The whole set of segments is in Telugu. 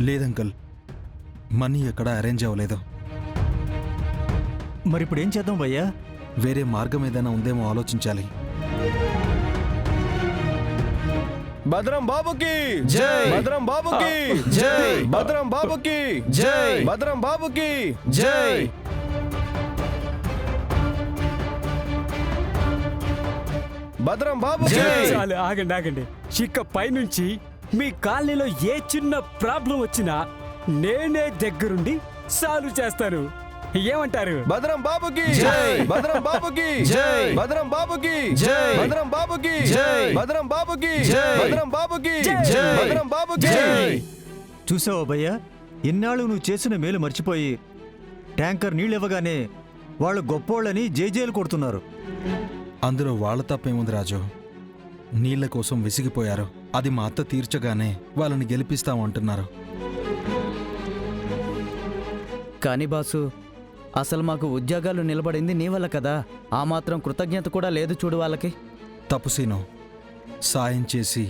లేదంకల్, మనీ ఎక్కడ అరేంజ్ అవ్వలేదు. మరిప్పుడు ఏం చేద్దాం భయ్యా? వేరే మార్గం ఏదైనా ఉందేమో ఆలోచించాలి. భద్రం బాబుకి జై! భద్రం బాబుకి జై! భద్రం బాబుకి జై! భద్రం బాబుకి జై! భద్రం బాబుకి జై! చాలు, ఆగండి. ఇక పైనుంచి మీ కాలనీలో ఏ చిన్న ప్రాబ్లం వచ్చినా నేనే దగ్గరుండి సాల్వ్ చేస్తాను. ఏమంటారు? భద్రం బాబుకి జై! భద్రం బాబుకి జై! భద్రం బాబుకి జై! భద్రం బాబుకి జై! భద్రం బాబుకి జై! భద్రం బాబుకి జై! భద్రం బాబుకి జై! చూసావా భయ్యా, ఇన్నాళ్ళు నువ్వు చేసిన మేలు మర్చిపోయి ట్యాంకర్ నీళ్ళివ్వగానే వాళ్ళు గొప్పోళ్ళని జేజేలు కొడుతున్నారు. అందులో వాళ్ళ తప్పేముంది రాజు? నీళ్ల కోసం విసిగిపోయారు. అది మా అత్త తీర్చగానే వాళ్ళని గెలిపిస్తామంటున్నారు. కానీ బాసు, అసలు మాకు ఉద్యోగాలు నిలబడింది నీ వల్ల కదా. ఆ మాత్రం కృతజ్ఞత కూడా లేదు చూడు వాళ్ళకి. తప్పుసీను, సాయం చేసి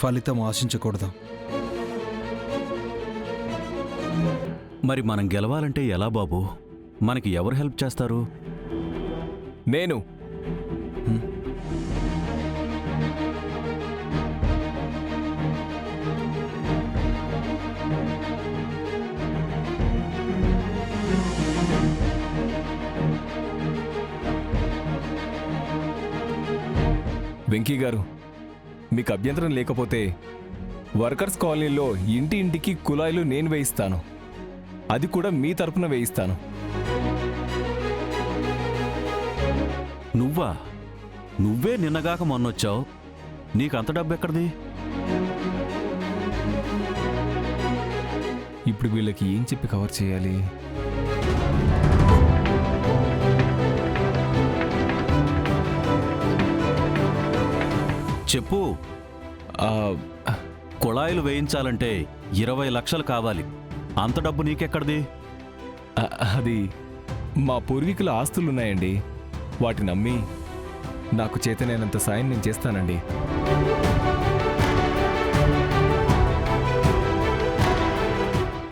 ఫలితం ఆశించకూడదు. మరి మనం గెలవాలంటే ఎలా బాబు? మనకి ఎవరు హెల్ప్ చేస్తారు? నేను వెంకీ గారు, మీకు అభ్యంతరం లేకపోతే వర్కర్స్ కాలనీలో ఇంటి ఇంటికి కుళాయిలు నేను వేయిస్తాను. అది కూడా మీ తరపున వేయిస్తాను. నువ్వా? నువ్వే నిన్నగాక మొన్నొచ్చావు. నీకంత డబ్బు ఎక్కడిది? ఇప్పుడు వీళ్ళకి ఏం చెప్పి కవర్ చేయాలి? చెప్పు. కుళాయిలు వేయించాలంటే 20 లక్షలు కావాలి. అంత డబ్బు నీకెక్కడిది? అది మా పూర్వీకుల ఆస్తులున్నాయండి. వాటిని నమ్మి నాకు చేతనైనంత సాయం నేను చేస్తానండి.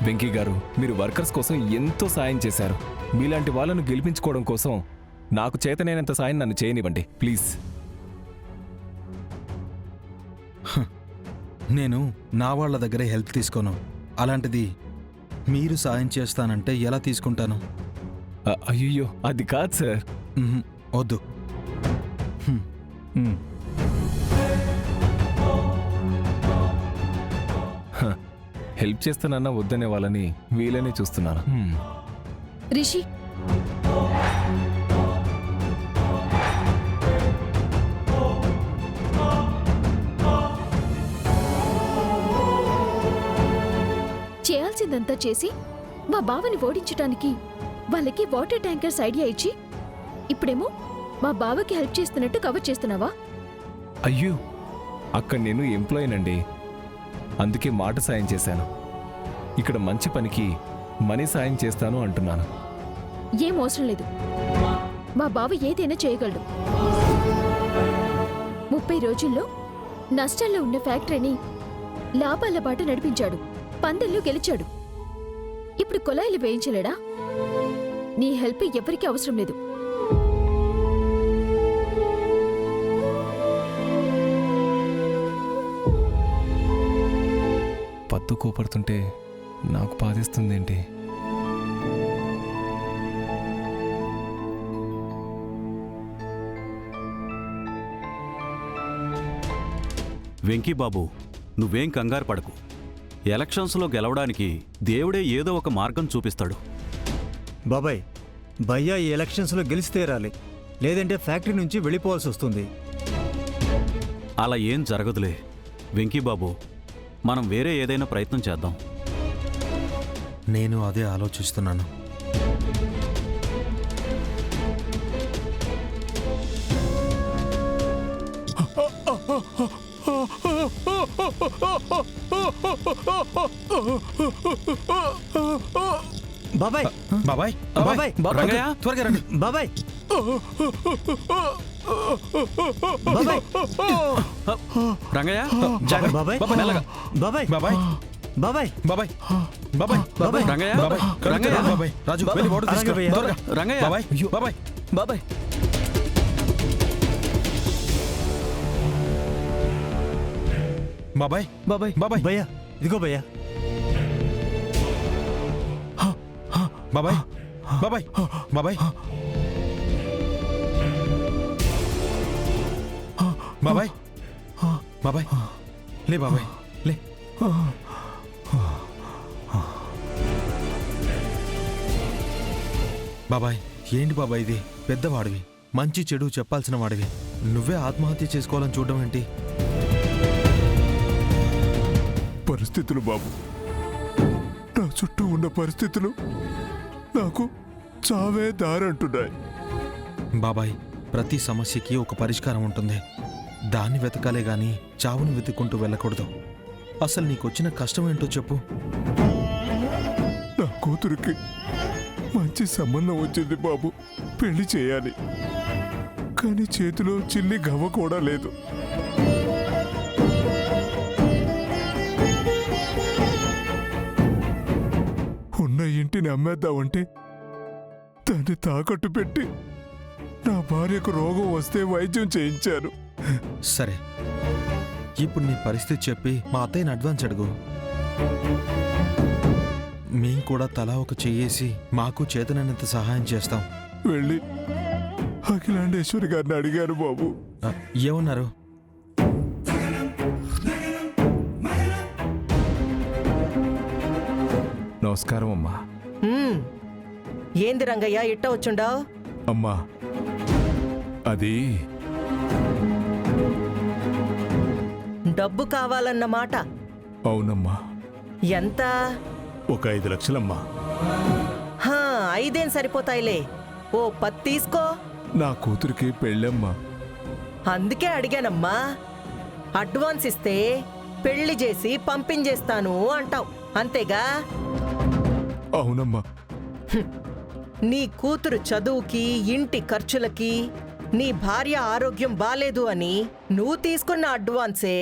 వెంకీ గారు, మీరు వర్కర్స్ కోసం ఎంతో సాయం చేశారు. మీలాంటి వాళ్ళను గెలిపించుకోవడం కోసం నాకు చేతనైనంత సాయం నన్ను చేయనివ్వండి ప్లీజ్. నేను నా వాళ్ళ దగ్గరే హెల్ప్ తీసుకోను. అలాంటిది మీరు సాయం చేస్తానంటే ఎలా తీసుకుంటాను? అయ్యో, అది కాదు సార్. వద్దు. హెల్ప్ చేస్తానన్నా వద్దనే వాళ్ళని వీళ్ళనే చూస్తున్నాను. రిషి, చేయాల్సిందంతా చేసి మా బావని ఓడించటానికి వాళ్ళకి వాటర్ ట్యాంకర్స్ ఐడియా ఇచ్చి ఇప్పుడేమో మా బావకి హెల్ప్ చేస్తున్నట్టు కవర్ చేస్తున్నావా? అయ్యో, అక్కడ నేను ఎంప్లాయీనండి, అందుకే మాట సాయం చేశాను. ఇక్కడ మంచి పనికి మనీ సాయం చేస్తాను అంటున్నాను. ఏం అవసరం లేదు. మా బావ ఏదైనా చేయగలడు. 30 రోజుల్లో నష్టాల్లో ఉన్న ఫ్యాక్టరీని లాభాల బాట నడిపించాడు. పందెల్లో గెలిచాడు. ఇప్పుడు కొలాయిలు వేయించలేడా? నీ హెల్ప్ ఎవరికీ అవసరం లేదు. పత్తు కోపడుతుంటే నాకు బాధిస్తుందేంటి? వెంకీ బాబు, నువ్వేం కంగారు పడకు. ఎలక్షన్స్లో గెలవడానికి దేవుడే ఏదో ఒక మార్గం చూపిస్తాడు. బాబాయ్, భయ్యా ఈ ఎలక్షన్స్లో గెలిచి తీరాలి. లేదంటే ఫ్యాక్టరీ నుంచి వెళ్ళిపోవాల్సి వస్తుంది. అలా ఏం జరగదులే వెంకీ బాబు. మనం వేరే ఏదైనా ప్రయత్నం చేద్దాం. నేను అదే ఆలోచిస్తున్నాను. బాబాయ్, బాబాయ్, బాబాయ్, రంగయ్య, త్వరగా రండి. బాబాయ్, బాబాయ్, రంగయ్య, బాబాయ్, మెల్లగా. బాబాయ్, బాబాయ్, బాబాయ్ బాబాయ్ బాబాయ్ బాబాయ్ రంగయ్య బాబాయ్ రంగయ్య బాబాయ్ రాజు బాబాయ్, వెళ్ళి వాటర్ తీసుకురా. రంగయ్య. త్వరగా. రంగయ్య. బాబాయ్ బాబాయ్ బాబాయ్ బాబాయ్ బాబాయ్ బాబాయ్ భయ్యా ఇదిగో భయ్యా. బాబాయ్ బాబాయ్ బాబాయ్ బాబాయ్ బాబాయ్ లే బాబాయ్ లే బాబాయ్ ఏంటి బాబాయ్ ఇది? పెద్దవాడివి, మంచి చెడు చెప్పాల్సిన వాడివి, నువ్వే ఆత్మహత్య చేసుకోవాలని చూడడం ఏంటి? పరిస్థితులు బాబు, నా చుట్టూ ఉన్న పరిస్థితులు నాకు చావే దారంటున్నాయి. బాబాయ్ ప్రతి సమస్యకి ఒక పరిష్కారం ఉంటుంది. దాన్ని వెతకాలే గాని చావును వెతుక్కుంటూ వెళ్ళకూడదు. అసలు నీకొచ్చిన కష్టం ఏంటో చెప్పు. నా కూతురికి మంచి సంబంధం వచ్చింది బాబు, పెళ్లి చేయాలి. కానీ చేతిలో చిల్లి గవ్వ కూడా లేదు. ఉన్న ఇంటిని అమ్మేద్దామంటే దాన్ని తాకట్టు పెట్టి నా భార్యకు రోగం వస్తే వైద్యం చేయించాను. సరే, ఇప్పుడు నీ పరిస్థితి చెప్పి మా అత్తయ్యని అడ్వాన్స్ అడుగు. మేం కూడా తలా ఒక చెయ్యేసి మాకు చేతనైనంత సహాయం చేస్తాం. వెళ్ళి అఖిలాండేశ్వరి గారిని అడిగాను బాబు. ఏమన్నారు? నమస్కారం అమ్మా. ఏంది రంగయ్య ఇట్ట వచ్చుండావు? అమ్మా అది డబ్బు కావాలన్నమాట. అవునమ్మా, ఎంత? ఒక 5 లక్షలమ్మా. హా, 5 సరిపోతాయిలే. ఓ 10 తీసుకో. నా కూతురికి పెళ్ళమ్మా. అందుకే అడిగానమ్మా. అడ్వాన్స్ ఇస్తే పెళ్లి చేసి పంపించేస్తాను అంటావు, అంతేగా? అవునమ్మా. నీ కూతురు చదువుకి, ఇంటి ఖర్చులకి, నీ భార్య ఆరోగ్యం బాలేదు అని నువ్వు తీసుకున్న అడ్వాన్సే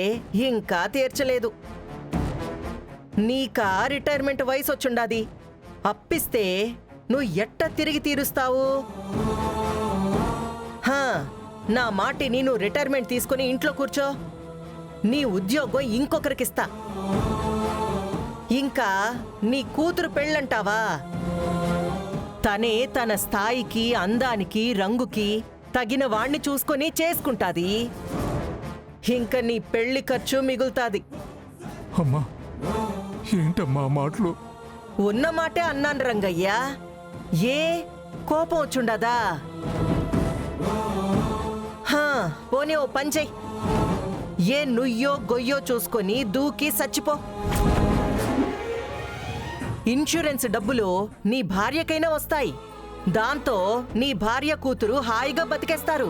ఇంకా తీర్చలేదు. నీకా రిటైర్మెంట్ వయసు వచ్చుండాది. అప్పిస్తే నువ్వు ఎట్ట తిరిగి తీరుస్తావు? హా, నా మాటిని నువ్వు రిటైర్మెంట్ తీసుకుని ఇంట్లో కూర్చో. నీ ఉద్యోగం ఇంకొకరికిస్తా. ఇంకా నీ కూతురు పెళ్ళంటావా? తనే తన స్థాయికి, అందానికి, రంగుకి తగిన వాణ్ణి చూసుకొని చేసుకుంటాది. ఇంక నీ పెళ్లి ఖర్చు మిగులుతాది. అమ్మా ఏంటమ్మా మాటలు? ఉన్న మాటే అన్నాను రంగయ్య. ఏ కోపం వచ్చుండదా? హా, పోనీ ఓ పని చెయ్. ఏ నుయ్యో గొయ్యో చూసుకొని దూకి సచ్చిపో. ఇన్సూరెన్స్ డబ్బులు నీ భార్యకైనా వస్తాయి. దాంతో నీ భార్య కూతురు హాయిగా బతికేస్తారు.